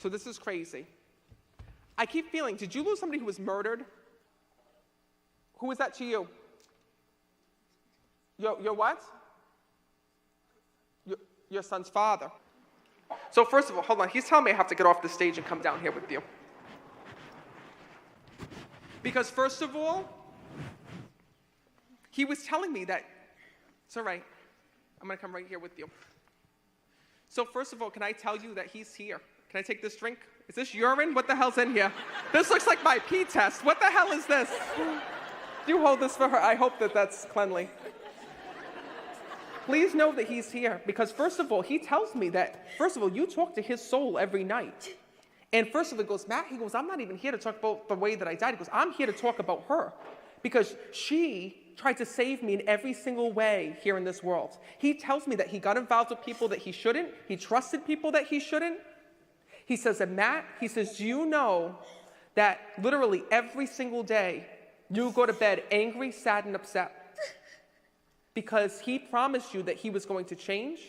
So this is crazy. I keep feeling, did you lose somebody who was murdered? Who was that to you? Your what? Your son's father. So first of all, hold on. He's telling me I have to get off the stage and come down here with you. Because first of all, he was telling me that, it's all right, I'm going to come right here with you. So first of all, can I tell you that he's here? Can I take this drink? Is this urine? What the hell's in here? This looks like my pee test. What the hell is this? You hold this for her. I hope that that's cleanly. Please know that he's here because first of all, he tells me that, first of all, you talk to his soul every night. And first of all, he goes, Matt, he goes, I'm not even here to talk about the way that I died. He goes, I'm here to talk about her because she tried to save me in every single way here in this world. He tells me that he got involved with people that he shouldn't. He trusted people that he shouldn't. He says, and Matt, he says, do you know that literally every single day you go to bed angry, sad, and upset? Because he promised you that he was going to change.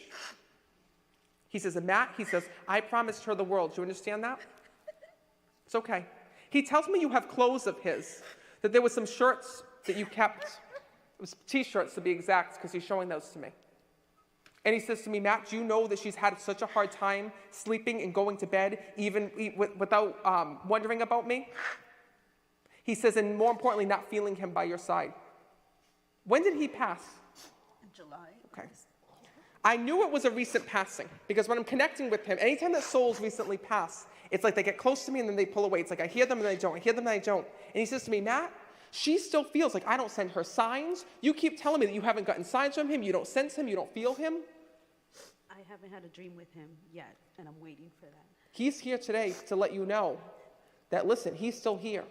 He says, and Matt, he says, I promised her the world. Do you understand that? It's okay. He tells me you have clothes of his, that there was some shirts that you kept. It was T-shirts to be exact, because he's showing those to me. And he says to me, Matt, do you know that she's had such a hard time sleeping and going to bed, even without wondering about me? He says, and more importantly, not feeling him by your side. When did he pass? In July. Okay. I knew it was a recent passing, because when I'm connecting with him, anytime that souls recently pass, it's like they get close to me and then they pull away. It's like I hear them and I don't. I hear them and I don't. And he says to me, Matt, she still feels like I don't send her signs. You keep telling me that you haven't gotten signs from him, you don't sense him, you don't feel him. I haven't had a dream with him yet, and I'm waiting for that. He's here today to let you know that, listen, he's still here.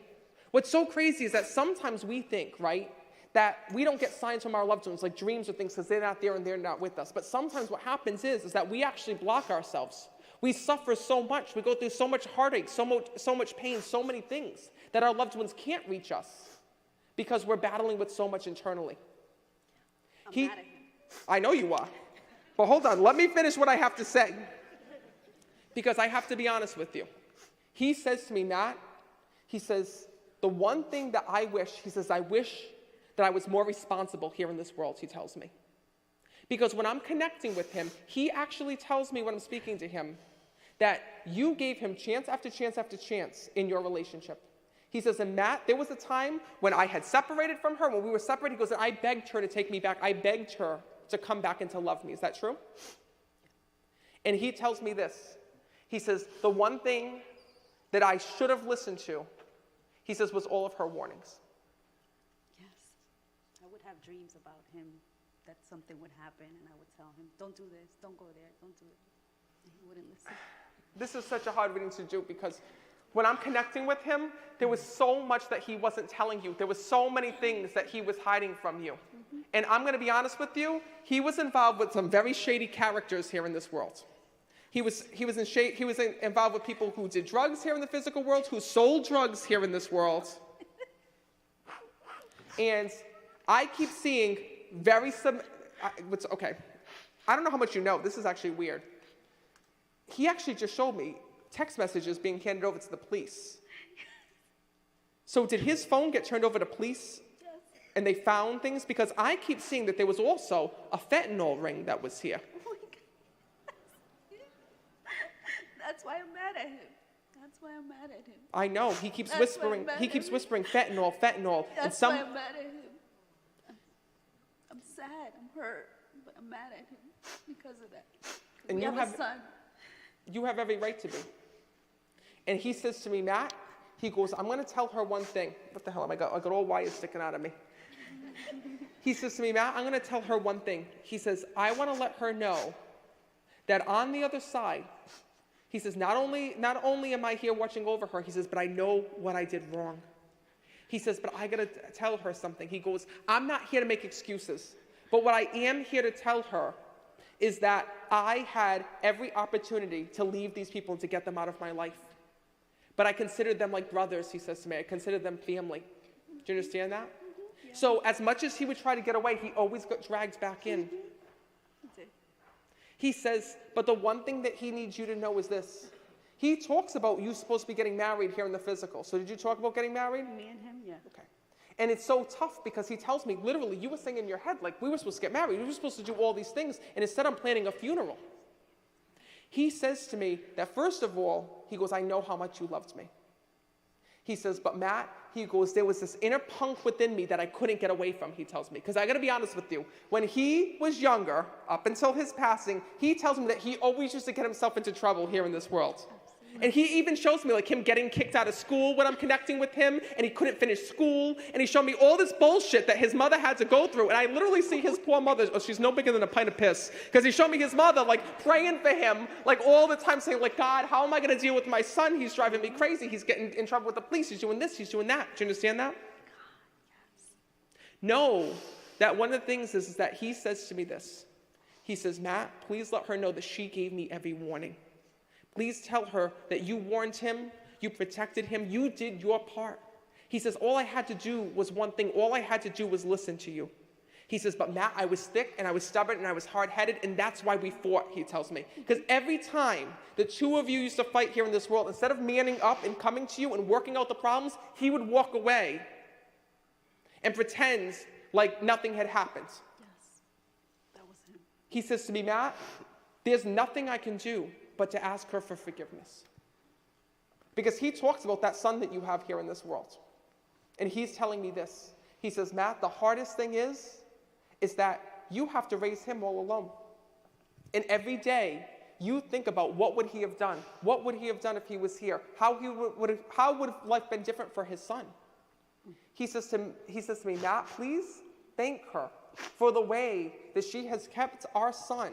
What's so crazy is that sometimes we think, right, that we don't get signs from our loved ones, like dreams or things, because they're not there and they're not with us. But sometimes what happens is that we actually block ourselves. We suffer so much. We go through so much heartache, so much pain, so many things that our loved ones can't reach us because we're battling with so much internally. I'm mad at him. I know you are. But hold on. Let me finish what I have to say. Because I have to be honest with you. He says to me, Matt, he says, the one thing that I wish, he says, I wish that I was more responsible here in this world, he tells me. Because when I'm connecting with him, he actually tells me when I'm speaking to him that you gave him chance after chance after chance in your relationship. He says, and Matt, there was a time when I had separated from her, when we were separated, he goes, I begged her to take me back. I begged her to come back and to love me. Is that true? And he tells me this. He says, the one thing that I should have listened to, he says, was all of her warnings. Yes. I would have dreams about him, that something would happen, and I would tell him, don't do this, don't go there, don't do it. And he wouldn't listen. This is such a hard reading to do because when I'm connecting with him, there was so much that he wasn't telling you. There was so many things that he was hiding from you. Mm-hmm. And I'm going to be honest with you, he was involved with some very shady characters here in this world. He was involved with people who did drugs here in the physical world, who sold drugs here in this world. And I keep seeing okay, I don't know how much you know. This is actually weird. He actually just showed me text messages being handed over to the police. So did his phone get turned over to police? Yes. And they found things? Because I keep seeing that there was also a fentanyl ring that was here. Oh my God. That's why I'm mad at him. That's why I'm mad at him. I know. He keeps whispering fentanyl, fentanyl. That's why I'm mad at him. I'm sad. I'm hurt. But I'm mad at him because of that. And we have a son. You have every right to be. And he says to me, Matt, he goes, I'm going to tell her one thing. What the hell am I got? I got all wires sticking out of me. He says to me, Matt, I'm going to tell her one thing. He says, I want to let her know that on the other side, he says, not only am I here watching over her, he says, but I know what I did wrong. He says, but I got to tell her something. He goes, I'm not here to make excuses, but what I am here to tell her is that I had every opportunity to leave these people and to get them out of my life. But I considered them like brothers, he says to me. I considered them family. Do you understand that? Mm-hmm. Yeah. So as much as he would try to get away, he always got dragged back in. Mm-hmm. He says, but the one thing that he needs you to know is this. He talks about you supposed to be getting married here in the physical. So did you talk about getting married? Me and him, yeah. Okay. And it's so tough because he tells me, literally, you were saying in your head, like, we were supposed to get married. We were supposed to do all these things. And instead, I'm planning a funeral. He says to me that, first of all, he goes, I know how much you loved me. He says, but Matt, he goes, there was this inner punk within me that I couldn't get away from, he tells me. Because I got to be honest with you. When he was younger, up until his passing, he tells me that he always used to get himself into trouble here in this world. And he even shows me like him getting kicked out of school when I'm connecting with him, and he couldn't finish school, and he showed me all this bullshit that his mother had to go through, and I literally see his poor mother, oh, she's no bigger than a pint of piss, because he showed me his mother like praying for him, like all the time saying like, God, how am I going to deal with my son? He's driving me crazy. He's getting in trouble with the police. He's doing this. He's doing that. Do you understand that? Know that one of the things is that he says to me this. He says, Matt, please let her know that she gave me every warning. Please tell her that you warned him, you protected him, you did your part. He says, all I had to do was one thing. All I had to do was listen to you. He says, but Matt, I was thick and I was stubborn and I was hard-headed, and that's why we fought, he tells me. Because every time the two of you used to fight here in this world, instead of manning up and coming to you and working out the problems, he would walk away and pretend like nothing had happened. Yes, that was him. He says to me, Matt, there's nothing I can do but to ask her for forgiveness. Because he talks about that son that you have here in this world. And he's telling me this. He says, Matt, the hardest thing is that you have to raise him all alone. And every day, you think about what would he have done? What would he have done if he was here? How would life been different for his son? He says to me, Matt, please thank her for the way that she has kept our son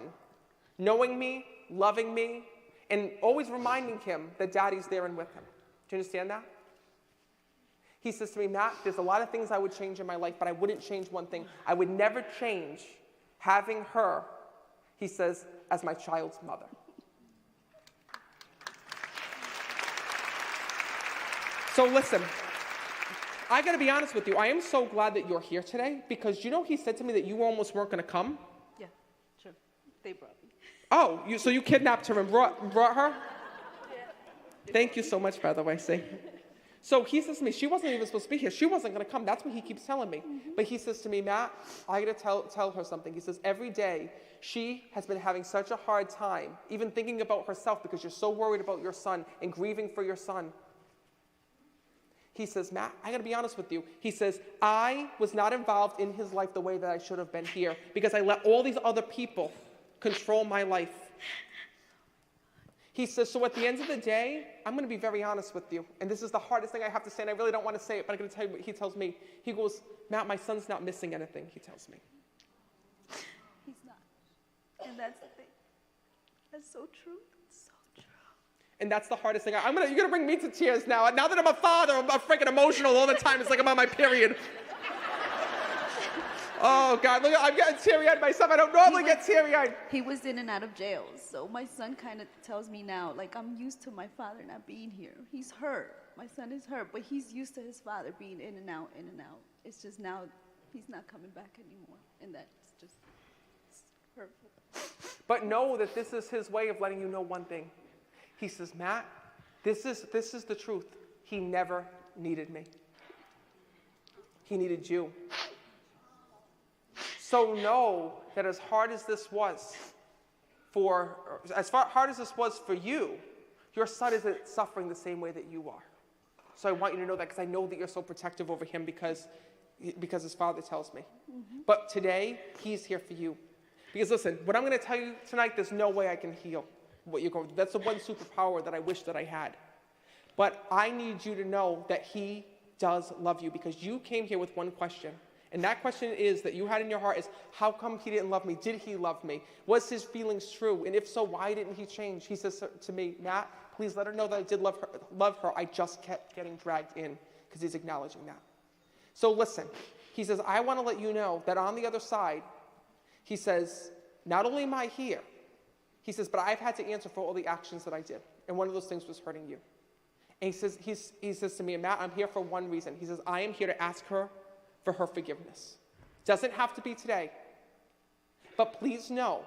knowing me, loving me, and always reminding him that Daddy's there and with him. Do you understand that? He says to me, Matt, there's a lot of things I would change in my life, but I wouldn't change one thing. I would never change having her, he says, as my child's mother. So listen, I got to be honest with you. I am so glad that you're here today because you know he said to me that you almost weren't going to come? Yeah, sure. They brought me. Oh, so you kidnapped her and brought her? Yeah. Thank you so much, by the way. See? So he says to me, she wasn't even supposed to be here. She wasn't going to come. That's what he keeps telling me. Mm-hmm. But he says to me, Matt, I got to tell her something. He says, every day she has been having such a hard time, even thinking about herself because you're so worried about your son and grieving for your son. He says, Matt, I got to be honest with you. He says, I was not involved in his life the way that I should have been here because I let all these other people control my life. He says, so at the end of the day, I'm going to be very honest with you. And this is the hardest thing I have to say, and I really don't want to say it, but I'm going to tell you what he tells me. He goes, Matt, my son's not missing anything, he tells me. He's not. And that's the thing. That's so true. So true. And that's the hardest thing. You're going to bring me to tears now. Now that I'm a father, I'm freaking emotional all the time. It's like I'm on my period. Oh, God, look, I'm getting teary-eyed myself. I don't normally get teary-eyed. He was in and out of jail, so my son kind of tells me now, like, I'm used to my father not being here. He's hurt. My son is hurt, but he's used to his father being in and out, in and out. It's just now he's not coming back anymore, and that's just hurtful. But know that this is his way of letting you know one thing. He says, Matt, this is the truth. He never needed me. He needed you. So know that as hard as this was for you, your son isn't suffering the same way that you are. So I want you to know that because I know that you're so protective over him because his father tells me. Mm-hmm. But today, he's here for you. Because listen, what I'm going to tell you tonight, there's no way I can heal what you're going through. That's the one superpower that I wish that I had. But I need you to know that he does love you because you came here with one question. And that question is that you had in your heart is, how come he didn't love me? Did he love me? Was his feelings true? And if so, why didn't he change? He says to me, Matt, please let her know that I did love her. I just kept getting dragged in because he's acknowledging that. So listen, he says, I want to let you know that on the other side, he says, not only am I here, he says, but I've had to answer for all the actions that I did. And one of those things was hurting you. And he says to me, Matt, I'm here for one reason. He says, I am here to ask her for her forgiveness. Doesn't have to be today. But please know,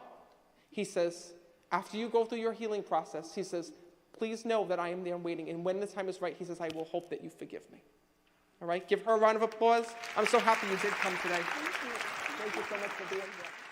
he says, after you go through your healing process, he says, please know that I am there waiting. And when the time is right, he says, I will hope that you forgive me. All right? Give her a round of applause. I'm so happy you did come today. Thank you. Thank you so much for being here.